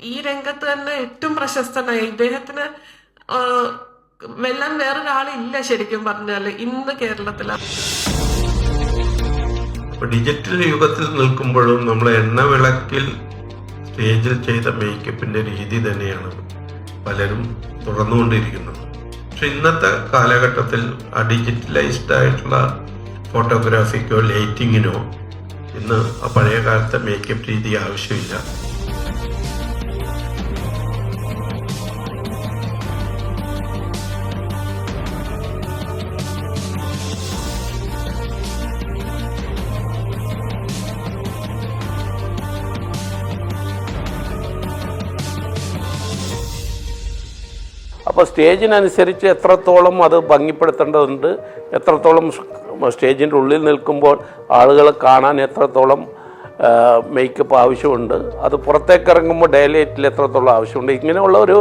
ഈ രംഗത്ത് തന്നെ ഏറ്റവും പ്രശസ്തനായി. ഇദ്ദേഹത്തിന് വെല്ലാൻ വേറൊരാളില്ല ശരിക്കും പറഞ്ഞാല് ഇന്ന് കേരളത്തിലാണ്. ഡിജിറ്റൽ യുഗത്തിൽ നിൽക്കുമ്പോഴും നമ്മൾ എണ്ണവിളക്കിൽ സ്റ്റേജിൽ ചെയ്ത മേക്കപ്പിന്റെ രീതി തന്നെയാണ് പലരും തുടർന്നുകൊണ്ടിരിക്കുന്നത്. പക്ഷെ ഇന്നത്തെ കാലഘട്ടത്തിൽ ആ ഡിജിറ്റലൈസ്ഡ് ആയിട്ടുള്ള ഫോട്ടോഗ്രാഫിക്കോ ലൈറ്റിങ്ങിനോ ഇന്ന് ആ പഴയ കാലത്തെ മേക്കപ്പ് രീതി ആവശ്യമില്ല. അപ്പോൾ സ്റ്റേജിനനുസരിച്ച് എത്രത്തോളം അത് ഭംഗിപ്പെടുത്തേണ്ടതുണ്ട്, എത്രത്തോളം സ്റ്റേജിൻ്റെ ഉള്ളിൽ നിൽക്കുമ്പോൾ ആളുകളെ കാണാൻ എത്രത്തോളം മേക്കപ്പ് ആവശ്യമുണ്ട്, അത് പുറത്തേക്ക് ഇറങ്ങുമ്പോൾ ഡേലൈറ്റിൽ എത്രത്തോളം ആവശ്യമുണ്ട്, ഇങ്ങനെയുള്ള ഒരു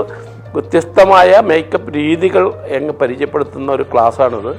വ്യത്യസ്തമായ മേക്കപ്പ് രീതികൾ പരിചയപ്പെടുത്തുന്ന ഒരു ക്ലാസ്സാണിത്.